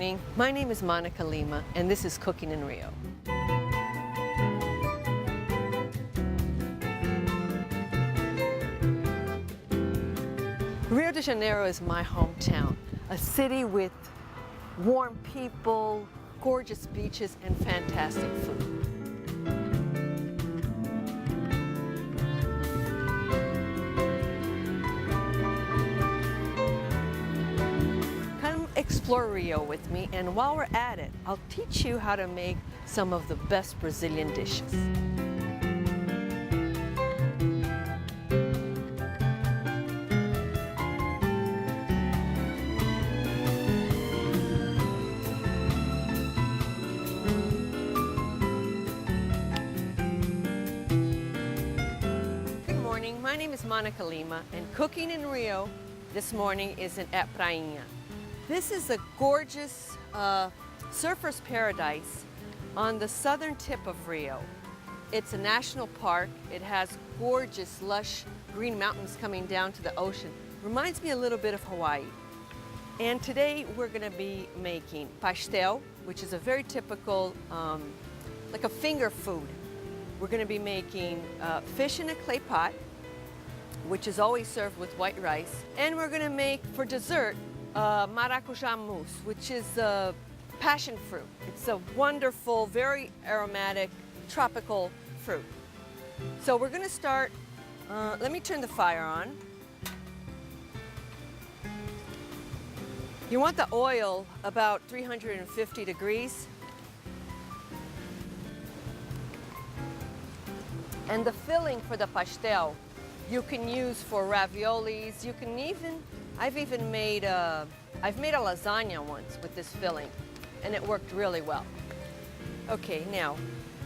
morning. My name is Monica Lima, and this is Cooking in Rio. Rio de Janeiro is my hometown, a city with warm people, gorgeous beaches, and fantastic food. Explore Rio with me, and while we're at it, I'll teach you how to make some of the best Brazilian dishes. Good morning, my name is Monica Lima, and Cooking in Rio this morning is at Prainha. This is a gorgeous surfer's paradise on the southern tip of Rio. It's a national park. It has gorgeous, lush green mountains coming down to the ocean. Reminds me a little bit of Hawaii. And today we're going to be making pastel, which is a very typical, like a finger food. We're going to be making fish in a clay pot, which is always served with white rice. And we're going to make, for dessert, maracujá mousse, which is passion fruit. It's a wonderful, very aromatic, tropical fruit. So we're going to start, let me turn the fire on. You want the oil about 350 degrees. And the filling for the pastel, you can use for raviolis. You can even, I've made a lasagna once with this filling, and it worked really well. Okay, now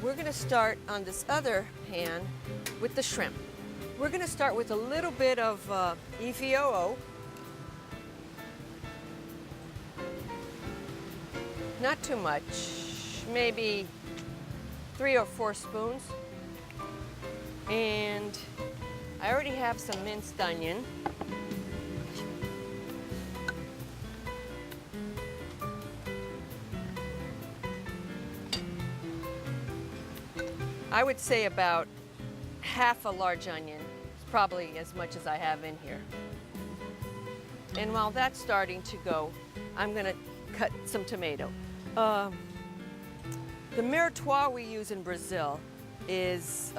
we're going to start on this other pan with the shrimp. We're going to start with a little bit of EVOO. Not too much, maybe 3 or 4 spoons. And I already have some minced onion. I would say about half a large onion. It's probably as much as I have in here. And while that's starting to go, I'm going to cut some tomato. The mirepoix we use in Brazil is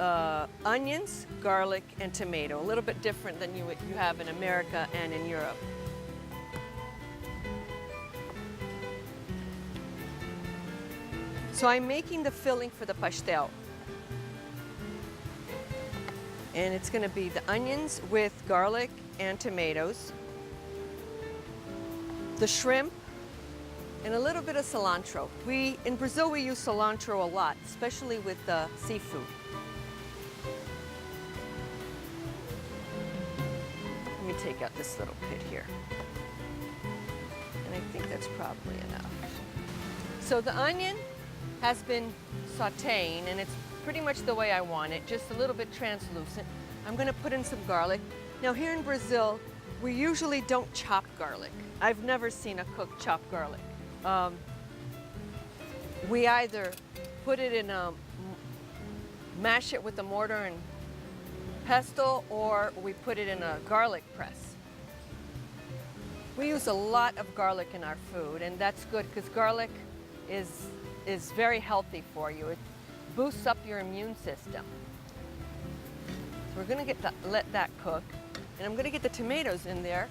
onions, garlic, and tomato. A little bit different than you have in America and in Europe. So I'm making the filling for the pastel. And it's going to be the onions with garlic and tomatoes, the shrimp, and a little bit of cilantro. In Brazil, we use cilantro a lot, especially with seafood. Let me take out this little pit here. And I think that's probably enough. So the onion has been sauteing, and it's pretty much the way I want it, just a little bit translucent. I'm going to put in some garlic. Now here in Brazil, we usually don't chop garlic. I've never seen a cook chop garlic. We either put it in mash it with a mortar and pestle, or we put it in a garlic press. We use a lot of garlic in our food, and that's good because garlic is very healthy for you. It boosts up your immune system. So we're going to let that cook, and I'm going to get the tomatoes in there.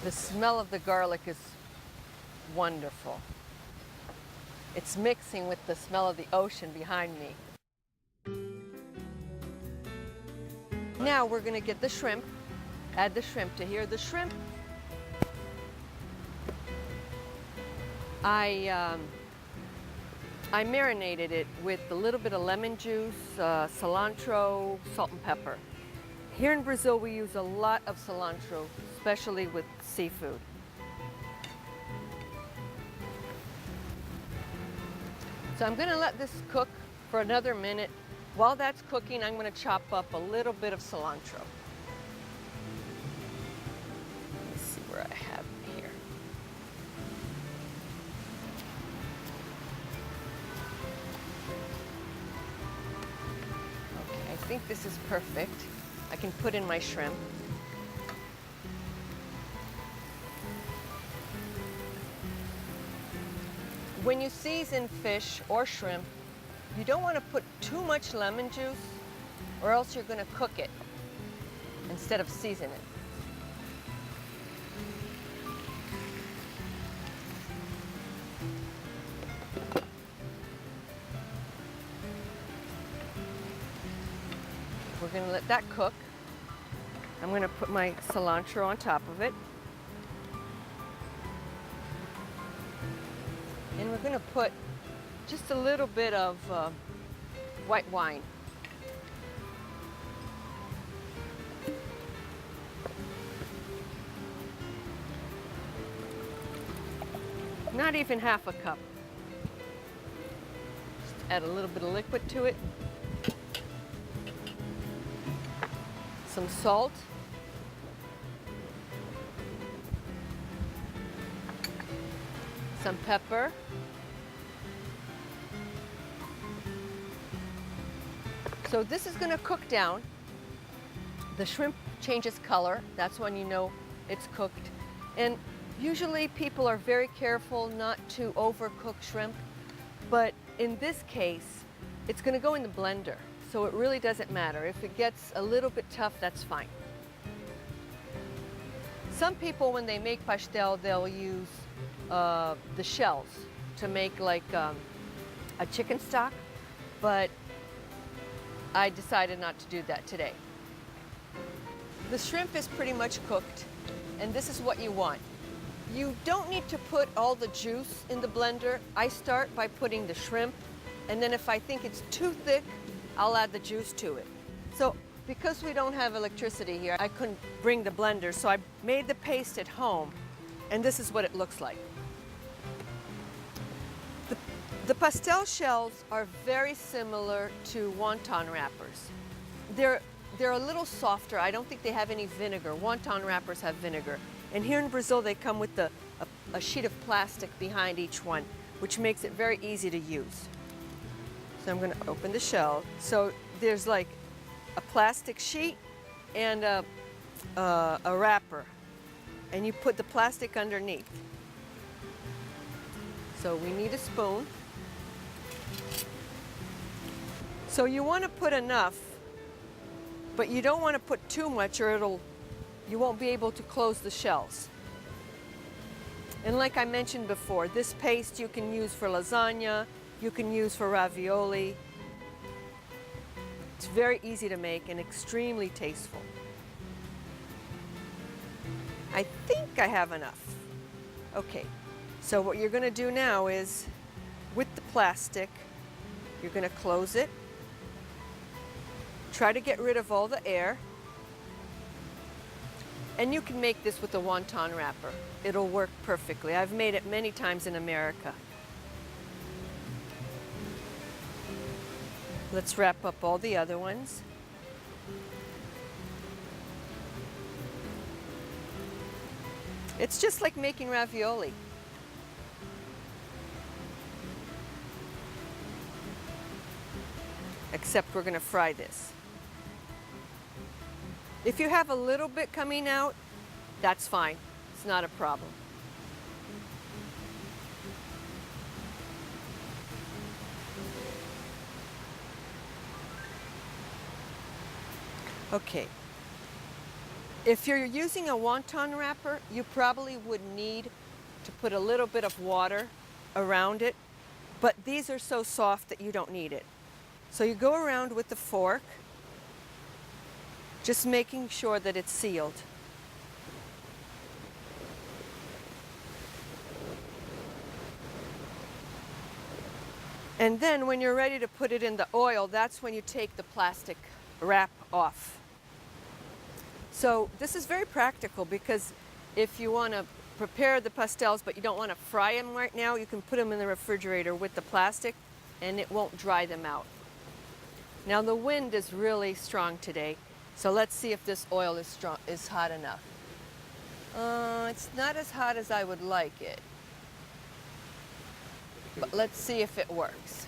The smell of the garlic is wonderful. It's mixing with the smell of the ocean behind me. Now we're going to get the shrimp, add the shrimp to here. The shrimp, I marinated it with a little bit of lemon juice, cilantro, salt and pepper. Here in Brazil, we use a lot of cilantro, especially with seafood. So I'm going to let this cook for another minute. While that's cooking, I'm going to chop up a little bit of cilantro. Let's see where I have it here. Okay, I think this is perfect. I can put in my shrimp. When you season fish or shrimp, you don't want to put too much lemon juice or else you're going to cook it instead of season it. We're going to let that cook. I'm going to put my cilantro on top of it. And we're going to put just a little bit of white wine. Not even half a cup. Just add a little bit of liquid to it. Some salt. Some pepper. So this is going to cook down. The shrimp changes color. That's when you know it's cooked. And usually people are very careful not to overcook shrimp. But in this case, it's going to go in the blender. So it really doesn't matter. If it gets a little bit tough, that's fine. Some people, when they make pastel, they'll use the shells to make like a chicken stock. But I decided not to do that today. The shrimp is pretty much cooked, and this is what you want. You don't need to put all the juice in the blender. I start by putting the shrimp, and then if I think it's too thick, I'll add the juice to it. So because we don't have electricity here, I couldn't bring the blender, so I made the paste at home, and this is what it looks like. The pastel shells are very similar to wonton wrappers. They're a little softer. I don't think they have any vinegar. Wonton wrappers have vinegar. And here in Brazil, they come with a sheet of plastic behind each one, which makes it very easy to use. So I'm going to open the shell. So there's like a plastic sheet and a wrapper. And you put the plastic underneath. So we need a spoon. So you want to put enough, but you don't want to put too much or you won't be able to close the shells. And like I mentioned before, this paste you can use for lasagna, you can use for ravioli. It's very easy to make and extremely tasteful. I think I have enough. Okay, so what you're going to do now is, with the plastic, you're going to close it. Try to get rid of all the air. And you can make this with a wonton wrapper. It'll work perfectly. I've made it many times in America. Let's wrap up all the other ones. It's just like making ravioli. Except we're going to fry this. If you have a little bit coming out, that's fine. It's not a problem. Okay. If you're using a wonton wrapper, you probably would need to put a little bit of water around it, but these are so soft that you don't need it. So you go around with the fork, just making sure that it's sealed. And then when you're ready to put it in the oil, that's when you take the plastic wrap off. So this is very practical because if you want to prepare the pastels but you don't want to fry them right now, you can put them in the refrigerator with the plastic and it won't dry them out. Now the wind is really strong today, so let's see if this oil is hot enough. It's not as hot as I would like it, but let's see if it works.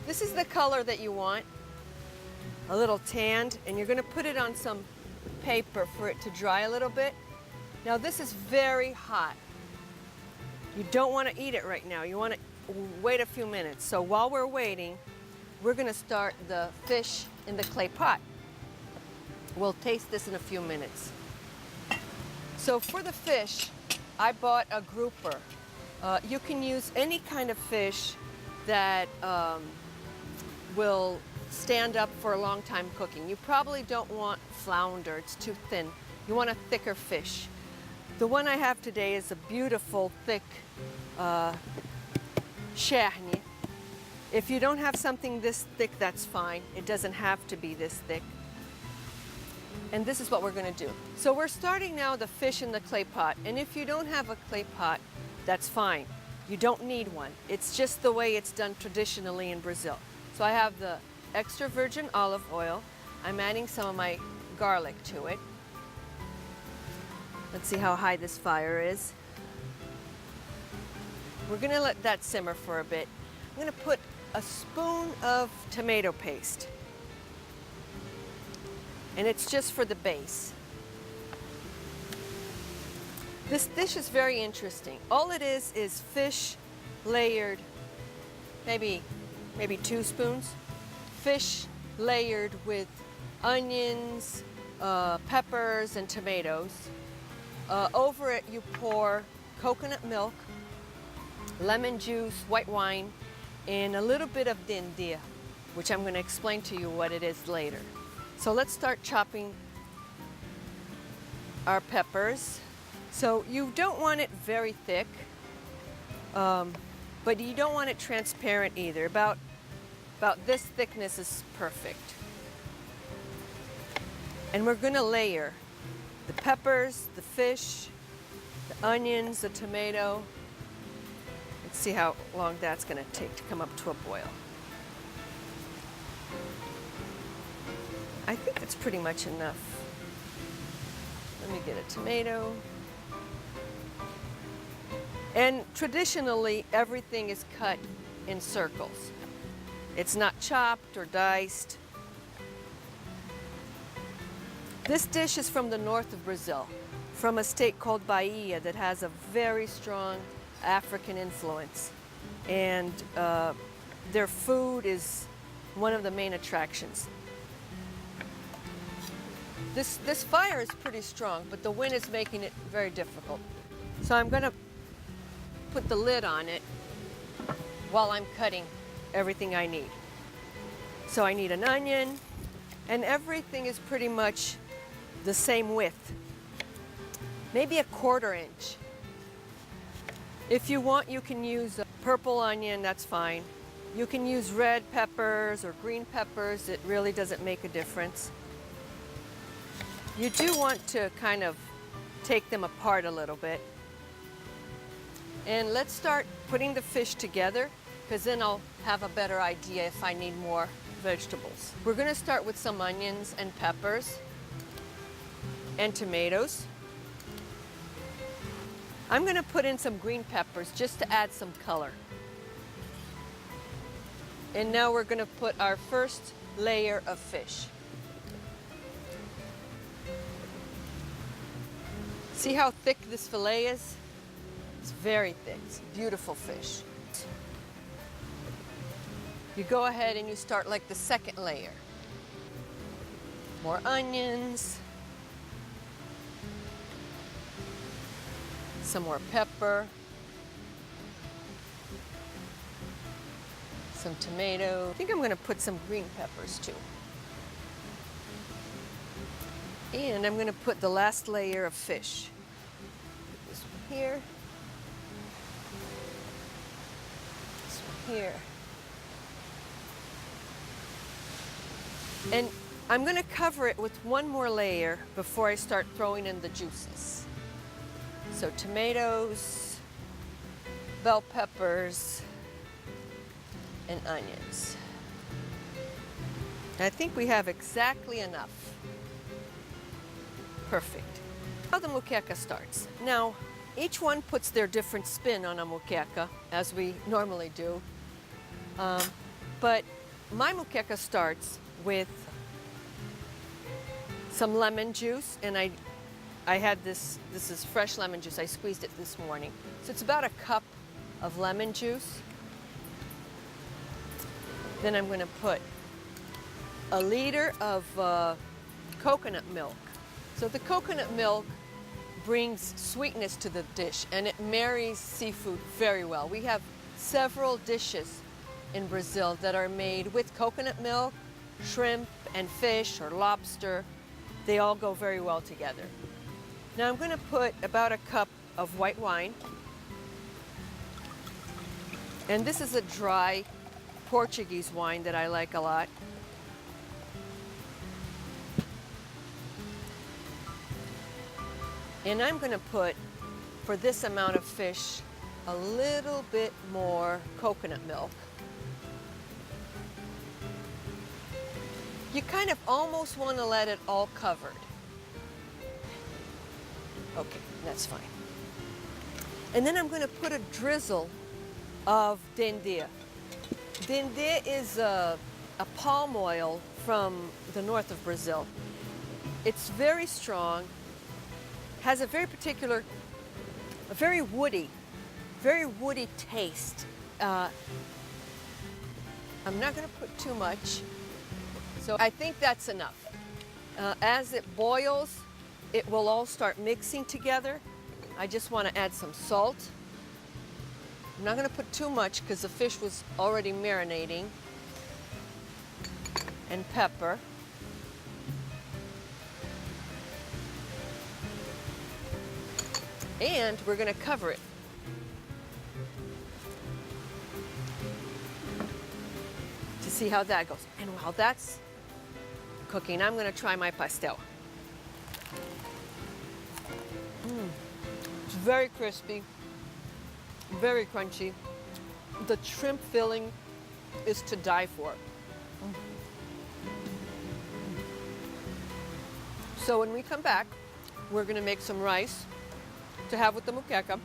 This is the color that you want, a little tanned, and you're going to put it on some paper for it to dry a little bit. Now this is very hot. You don't want to eat it right now. You want to wait a few minutes. So while we're waiting, we're going to start the fish in the clay pot. We'll taste this in a few minutes. So for the fish, I bought a grouper. You can use any kind of fish that will stand up for a long time cooking. You probably don't want flounder, it's too thin. You want a thicker fish. The one I have today is a beautiful thick charne. If you don't have something this thick, that's fine. It doesn't have to be this thick. And this is what we're going to do. So we're starting now the fish in the clay pot, and if you don't have a clay pot, that's fine. You don't need one. It's just the way it's done traditionally in Brazil. So I have the extra virgin olive oil. I'm adding some of my garlic to it. Let's see how high this fire is. We're going to let that simmer for a bit. I'm going to put a spoon of tomato paste. And it's just for the base. This dish is very interesting. All it is fish layered, maybe 2 spoons. Fish layered with onions, peppers, and tomatoes. Over it you pour coconut milk, lemon juice, white wine, and a little bit of dendê, which I'm going to explain to you what it is later. So let's start chopping our peppers. So you don't want it very thick, but you don't want it transparent either. About this thickness is perfect. And we're going to layer the peppers, the fish, the onions, the tomato. Let's see how long that's going to take to come up to a boil. I think it's pretty much enough. Let me get a tomato. And traditionally, everything is cut in circles. It's not chopped or diced. This dish is from the north of Brazil, from a state called Bahia that has a very strong African influence. And their food is one of the main attractions. This fire is pretty strong, but the wind is making it very difficult. So I'm going to put the lid on it while I'm cutting everything I need. So I need an onion, and everything is pretty much the same width, maybe a 1/4 inch. If you want, you can use a purple onion, that's fine. You can use red peppers or green peppers, it really doesn't make a difference. You do want to kind of take them apart a little bit. And let's start putting the fish together, because then I'll have a better idea if I need more vegetables. We're going to start with some onions and peppers and tomatoes. I'm going to put in some green peppers just to add some color. And now we're going to put our first layer of fish. See how thick this fillet is? It's very thick. It's beautiful fish. You go ahead and you start like the second layer. More onions. Some more pepper. Some tomato. I think I'm going to put some green peppers too. And I'm going to put the last layer of fish. Put this one here. This here. And I'm going to cover it with one more layer before I start throwing in the juices. So tomatoes, bell peppers, and onions. I think we have exactly enough. Perfect. How the moqueca starts. Now, each one puts their different spin on a moqueca, as we normally do. But my moqueca starts with some lemon juice, and I had this is fresh lemon juice. I squeezed it this morning. So it's about a cup of lemon juice. Then I'm going to put a liter of coconut milk. So the coconut milk brings sweetness to the dish, and it marries seafood very well. We have several dishes in Brazil that are made with coconut milk, shrimp and fish or lobster. They all go very well together. Now I'm going to put about a cup of white wine. And this is a dry Portuguese wine that I like a lot. And I'm going to put, for this amount of fish, a little bit more coconut milk. You kind of almost want to let it all covered. Okay, that's fine. And then I'm going to put a drizzle of dendê. Dendê is a palm oil from the north of Brazil. It's very strong, has a very particular, a very woody taste. I'm not going to put too much, so I think that's enough. As it boils, it will all start mixing together. I just want to add some salt. I'm not going to put too much because the fish was already marinating. And pepper. And we're going to cover it. To see how that goes. And while that's cooking, I'm going to try my pastel. It's very crispy, very crunchy. The shrimp filling is to die for. So when we come back, we're going to make some rice to have with the moqueca.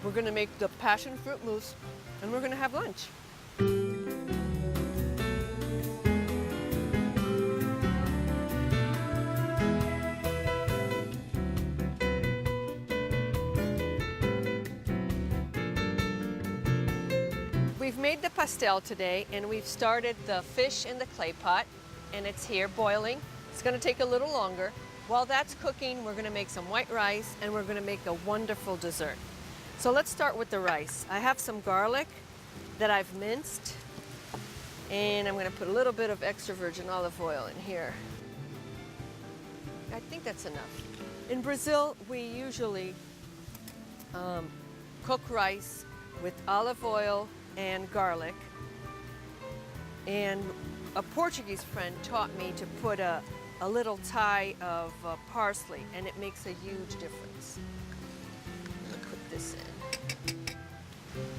We're going to make the passion fruit mousse, and we're going to have lunch. We've made the pastel today, and we've started the fish in the clay pot, and it's here boiling. It's going to take a little longer. While that's cooking, we're going to make some white rice, and we're going to make a wonderful dessert. So let's start with the rice. I have some garlic that I've minced, and I'm going to put a little bit of extra virgin olive oil in here. I think that's enough. In Brazil, we usually cook rice with olive oil and garlic. And a Portuguese friend taught me to put a little tie of parsley, and it makes a huge difference. I'm going to put this in.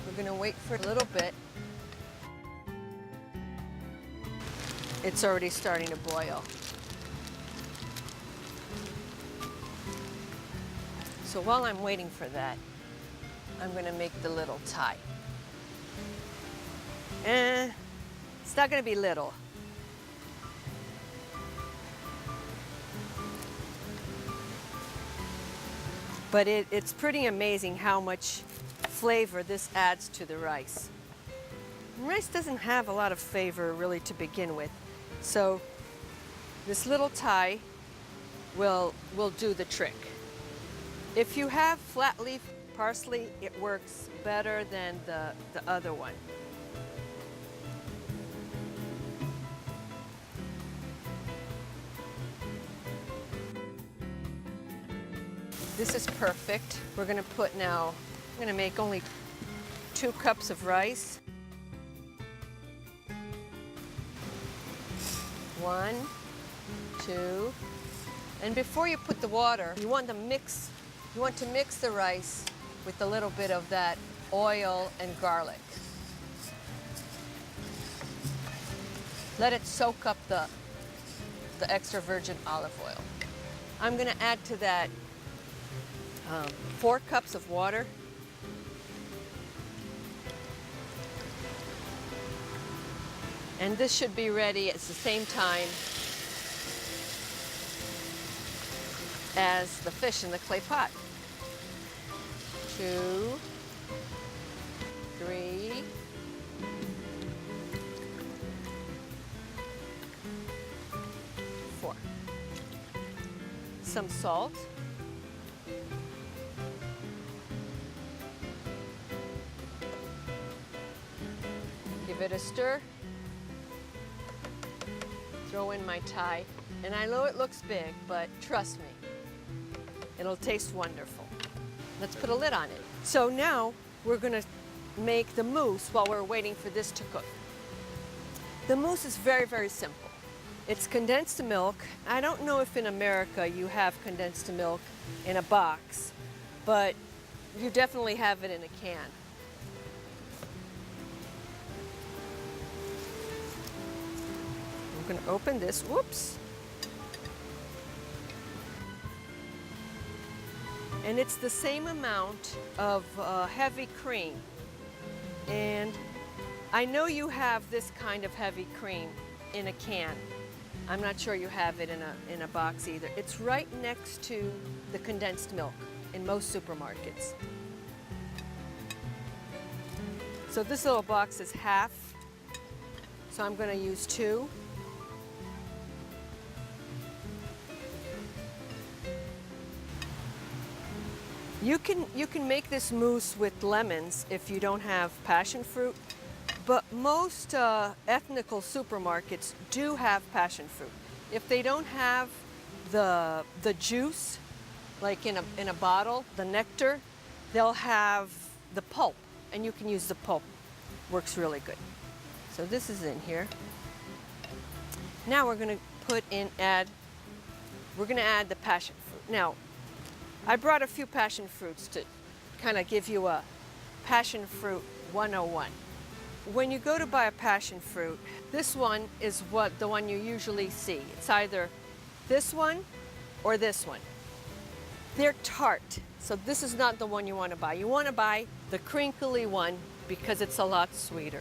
We're going to wait for a little bit. It's already starting to boil. So while I'm waiting for that, I'm going to make the little tie. It's not going to be little. But it's pretty amazing how much flavor this adds to the rice. And rice doesn't have a lot of flavor really to begin with. So this little tie will do the trick. If you have flat leaf parsley, it works better than the other one. This is perfect. We're going to put now, I'm going to make only 2 cups of rice. 1, 2. And before you put the water, you want to mix the rice with a little bit of that oil and garlic. Let it soak up the extra virgin olive oil. I'm going to add to that 4 cups of water. And this should be ready at the same time as the fish in the clay pot. 2, 3, 4. Some salt. Give it a stir. Throw in my Thai. And I know it looks big, but trust me, it'll taste wonderful. Let's put a lid on it. So now we're gonna make the mousse while we're waiting for this to cook. The mousse is very, very simple. It's condensed milk. I don't know if in America you have condensed milk in a box, but you definitely have it in a can. I'm gonna open this, whoops. And it's the same amount of heavy cream. And I know you have this kind of heavy cream in a can. I'm not sure you have it in a box either. It's right next to the condensed milk in most supermarkets. So this little box is half, so I'm gonna use 2. You can make this mousse with lemons if you don't have passion fruit, but most ethnical supermarkets do have passion fruit. If they don't have the juice, like in a bottle, the nectar, they'll have the pulp, and you can use the pulp. Works really good. So this is in here. Now we're gonna add the passion fruit. Now, I brought a few passion fruits to kind of give you a passion fruit 101. When you go to buy a passion fruit, this one is the one you usually see. It's either this one or this one. They're tart, so this is not the one you want to buy. You want to buy the crinkly one because it's a lot sweeter.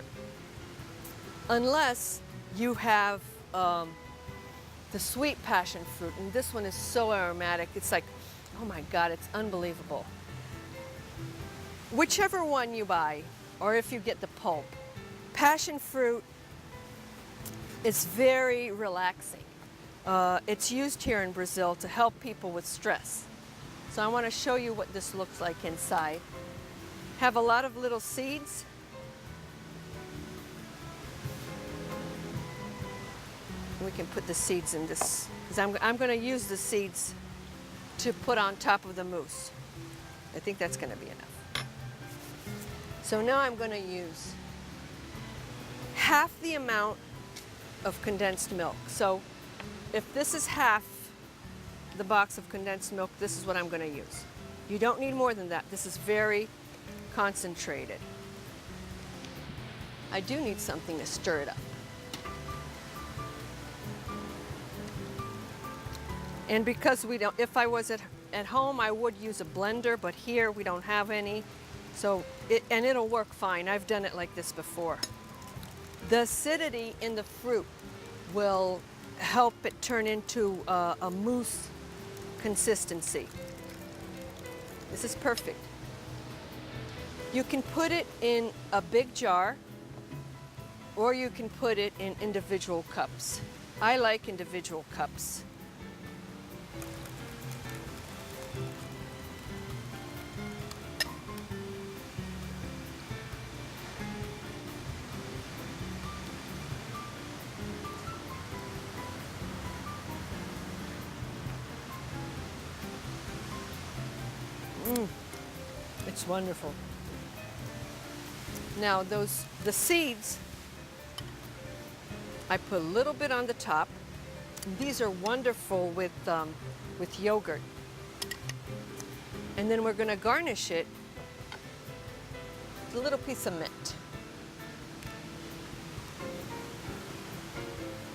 Unless you have the sweet passion fruit, and this one is so aromatic. It's like, oh my God, it's unbelievable. Whichever one you buy, or if you get the pulp, passion fruit is very relaxing. It's used here in Brazil to help people with stress. So I want to show you what this looks like inside. Have a lot of little seeds. We can put the seeds in this, because I'm going to use the seeds to put on top of the mousse. I think that's going to be enough. So now I'm going to use half the amount of condensed milk. So if this is half the box of condensed milk, this is what I'm going to use. You don't need more than that. This is very concentrated. I do need something to stir it up. And because we don't, if I was at home, I would use a blender, but here we don't have any. So, it'll work fine. I've done it like this before. The acidity in the fruit will help it turn into a mousse consistency. This is perfect. You can put it in a big jar, or you can put it in individual cups. I like individual cups. It's wonderful. Now the seeds, I put a little bit on the top. These are wonderful with yogurt. And then we're going to garnish it with a little piece of mint.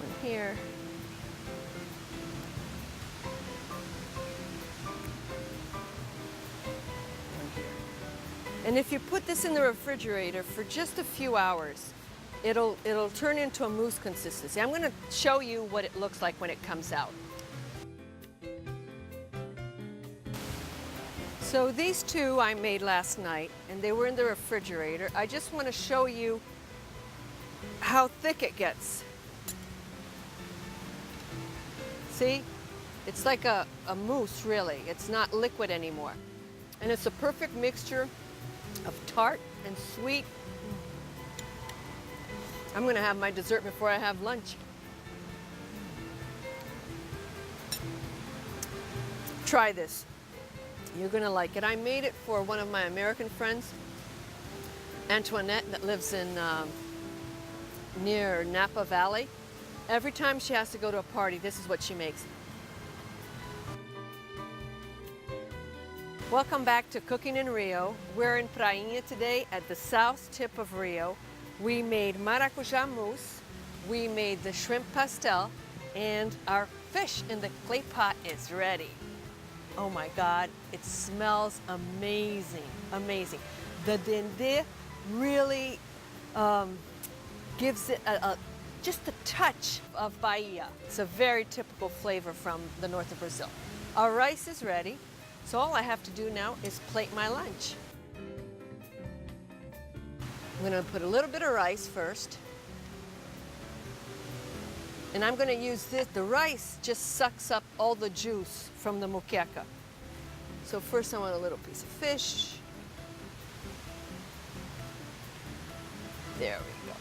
One here. One here. And if you put this in the refrigerator for just a few hours, it'll turn into a mousse consistency. I'm going to show you what it looks like when it comes out. So these two I made last night, and they were in the refrigerator. I just want to show you how thick it gets. See? It's like a mousse, really. It's not liquid anymore. And it's a perfect mixture of tart and sweet. I'm going to have my dessert before I have lunch. Try this. You're going to like it. I made it for one of my American friends, Antoinette, that lives in near Napa Valley. Every time she has to go to a party, this is what she makes. Welcome back to Cooking in Rio. We're in Prainha today at the south tip of Rio. We made maracujá mousse, we made the shrimp pastel, and our fish in the clay pot is ready. Oh my God, it smells amazing, amazing. The dendê really gives it just a touch of Bahia. It's a very typical flavor from the north of Brazil. Our rice is ready, so all I have to do now is plate my lunch. I'm gonna put a little bit of rice first. And I'm going to use this. The rice just sucks up all the juice from the moqueca. So first I want a little piece of fish. There we go.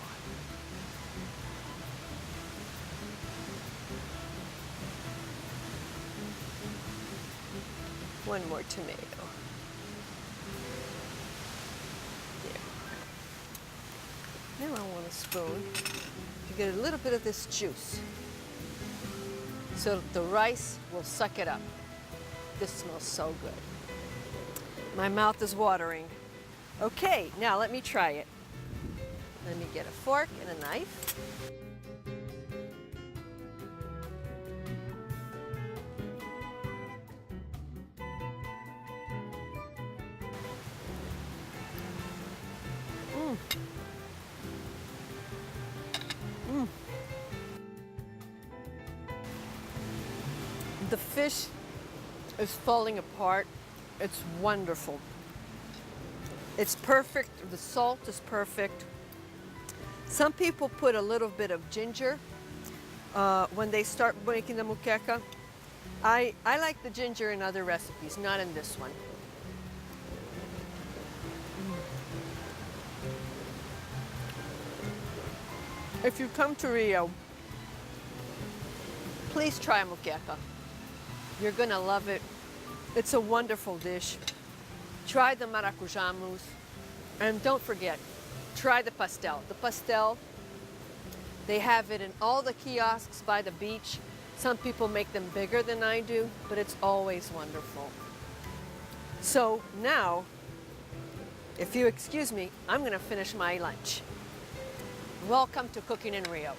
One more tomato. There. Now I want a spoon. Get a little bit of this juice so the rice will suck it up. This smells so good. My mouth is watering. Okay, now let me try it. Let me get a fork and a knife. The fish is falling apart. It's wonderful. It's perfect. The salt is perfect. Some people put a little bit of ginger when they start making the moqueca. I like the ginger in other recipes, not in this one. If you come to Rio, please try moqueca. You're gonna love it. It's a wonderful dish. Try the maracujá mousse. And don't forget, try the pastel. The pastel, they have it in all the kiosks by the beach. Some people make them bigger than I do, but it's always wonderful. So now, if you excuse me, I'm gonna finish my lunch. Welcome to Cooking in Rio.